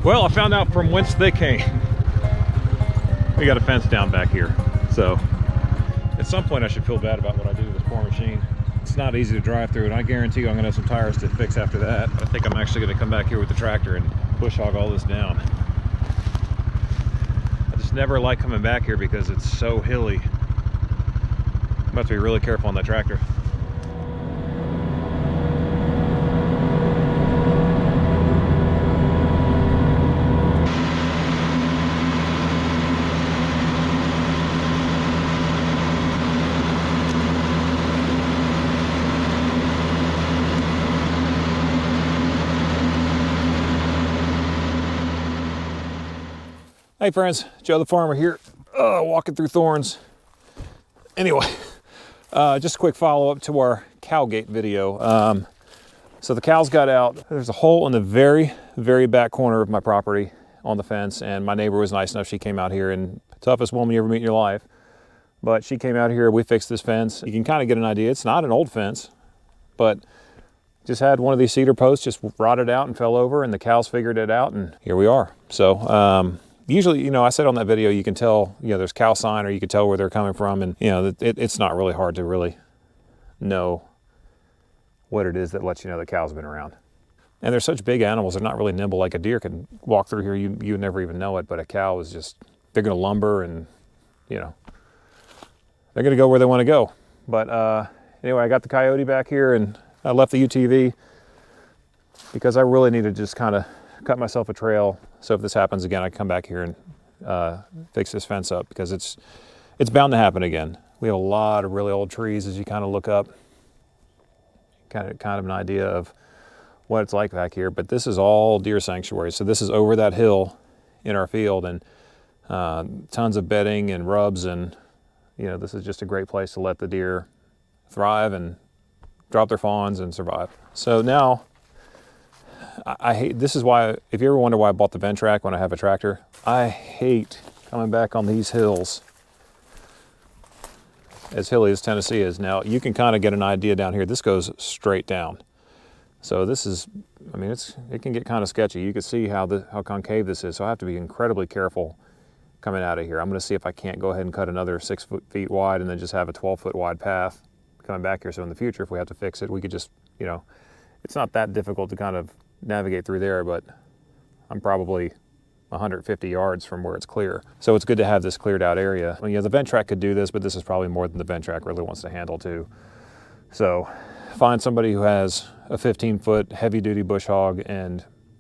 Well, I found out from whence they came. We got a fence down back here. So at some point I should feel bad about what I do with this poor machine. It's not easy to drive through, and I guarantee you I'm gonna have some tires to fix after that. I think I'm actually gonna come back here with the tractor and bush hog all this down. I just never like coming back here because it's so hilly. I'm about to be really careful on that tractor. Hey friends, Joe the Farmer here, walking through thorns. Anyway, just a quick follow-up to our cow gate video. So the cows got out. There's a hole in the very, very back corner of my property on the fence, and my neighbor was nice enough. She came out here, and toughest woman you ever meet in your life. But she came out here, we fixed this fence. You can kind of get an idea. It's not an old fence, but just had one of these cedar posts just rotted out and fell over, and the cows figured it out, and here we are. So, usually, you know, I said on that video, you can tell, you know, there's cow sign, or you can tell where they're coming from. And, you know, it's not really hard to really know what it is that lets you know the cow's been around. And they're such big animals, they're not really nimble. Like a deer can walk through here, you would never even know it. But a cow is just, they're going to lumber and, you know, they're going to go where they want to go. But anyway, I got the coyote back here, and I left the UTV because I really need to just kind of cut myself a trail, so if this happens again, I can come back here and fix this fence up, because it's bound to happen again. We have a lot of really old trees. As you kind of look up, kind of an idea of what it's like back here. But this is all deer sanctuary, so this is over that hill in our field, and tons of bedding and rubs, and you know, this is just a great place to let the deer thrive and drop their fawns and survive. So now, I hate, this is why, if you ever wonder why I bought the Ventrac when I have a tractor, I hate coming back on these hills, as hilly as Tennessee is. Now, you can kind of get an idea down here. This goes straight down. So this is, I mean, it can get kind of sketchy. You can see how concave this is, so I have to be incredibly careful coming out of here. I'm gonna see if I can't go ahead and cut another 6 feet wide and then just have a 12-foot wide path coming back here. So in the future, if we have to fix it, we could just, you know, it's not that difficult to kind of navigate through there, but I'm probably 150 yards from where it's clear. So it's good to have this cleared out area. Well, yeah, the Ventrac could do this, but this is probably more than the Ventrac really wants to handle too. So find somebody who has a 15-foot heavy-duty bush hog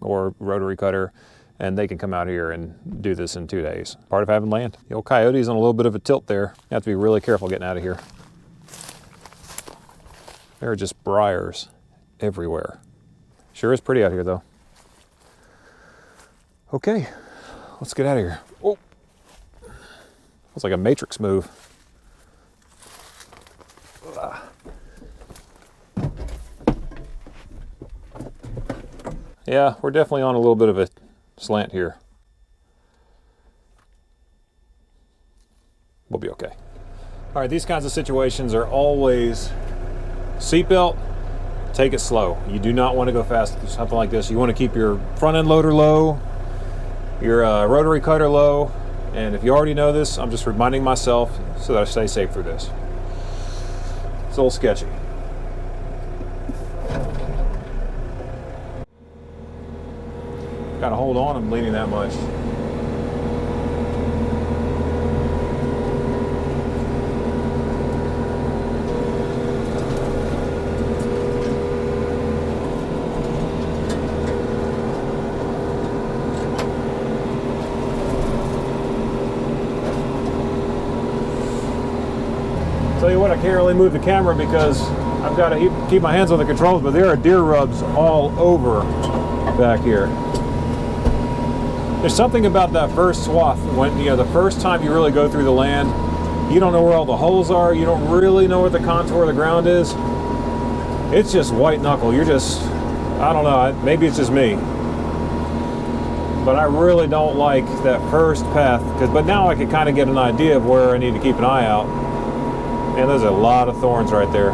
or rotary cutter, and they can come out here and do this in 2 days. Part of having land. The old coyote's on a little bit of a tilt there. You have to be really careful getting out of here. There are just briars everywhere. Sure is pretty out here, though. Okay, let's get out of here. Oh, it's like a Matrix move. Yeah, we're definitely on a little bit of a slant here. We'll be okay. All right, these kinds of situations are always seatbelt. Take it slow. You do not want to go fast with something like this. You want to keep your front end loader low, your rotary cutter low, and if you already know this, I'm just reminding myself so that I stay safe through this. It's a little sketchy. Gotta hold on, I'm leaning that much. Tell you what, I can't really move the camera because I've got to keep my hands on the controls, but there are deer rubs all over back here. There's something about that first swath, when, you know, the first time you really go through the land, you don't know where all the holes are, you don't really know what the contour of the ground is. It's just white knuckle. You're just, I don't know, maybe it's just me. But I really don't like that first path, but now I can kind of get an idea of where I need to keep an eye out. And there's a lot of thorns right there.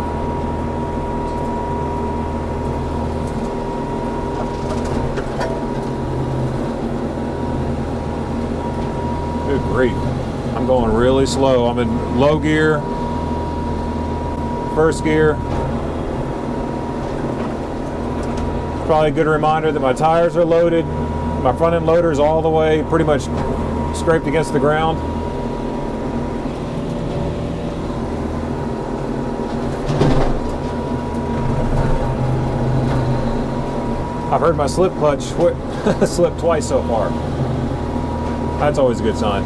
grief. I'm going really slow. I'm in low gear, first gear. Probably a good reminder that my tires are loaded. My front end loader is all the way pretty much scraped against the ground. I've heard my slip clutch slip twice so far. That's always a good sign.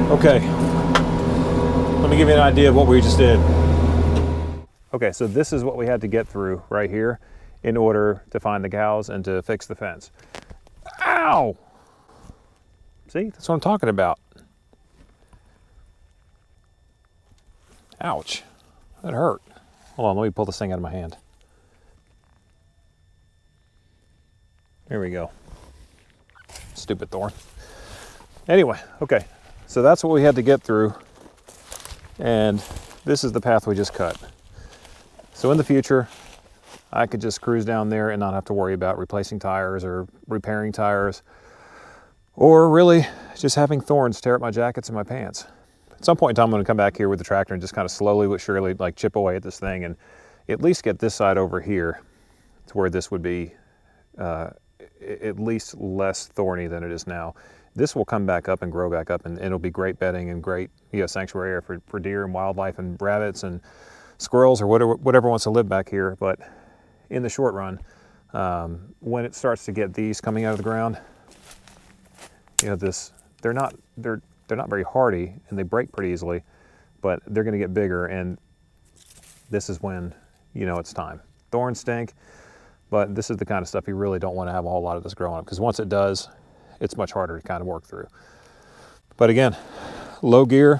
Okay, let me give you an idea of what we just did. Okay, so this is what we had to get through right here in order to find the cows and to fix the fence. Ow! See, that's what I'm talking about. Ouch, that hurt. Hold on, let me pull this thing out of my hand. There we go. Stupid thorn. Anyway, okay. So that's what we had to get through, and this is the path we just cut. So in the future, I could just cruise down there and not have to worry about replacing tires or repairing tires, or really just having thorns tear up my jackets and my pants. At some point in time, I'm going to come back here with the tractor and just kind of slowly but surely like chip away at this thing and at least get this side over here to where this would be at least less thorny than it is now. This will come back up and grow back up, and it'll be great bedding and great, sanctuary area for deer and wildlife and rabbits and squirrels or whatever wants to live back here. But in the short run, when it starts to get these coming out of the ground, they're not very hardy and they break pretty easily, but they're going to get bigger, and this is when it's time. Thorns stink, but this is the kind of stuff you really don't want to have a whole lot of this growing up, because once it does, it's much harder to kind of work through. But again, low gear,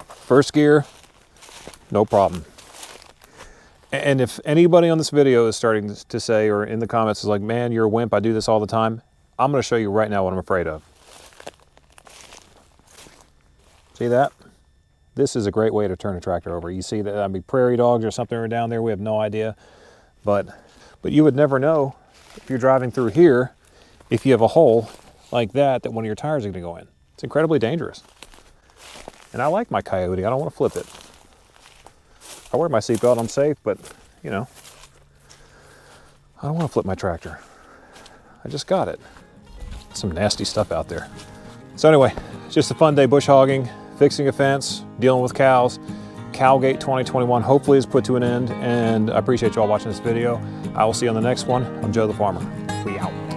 first gear, no problem. And if anybody on this video is starting to say, or in the comments is like, man, you're a wimp, I do this all the time, I'm going to show you right now what I'm afraid of. See that? This is a great way to turn a tractor over. You see that, I mean, prairie dogs or something are down there, we have no idea. But you would never know if you're driving through here, if you have a hole like that one of your tires are going to go in. It's incredibly dangerous. And I like my Coyote. I don't want to flip it. I wear my seatbelt, I'm safe, but, I don't want to flip my tractor. I just got it. Some nasty stuff out there. So anyway, it's just a fun day bush hogging, fixing a fence, dealing with cows. Cowgate 2021 hopefully is put to an end, and I appreciate you all watching this video. I will see you on the next one. I'm Joe the Farmer. We out.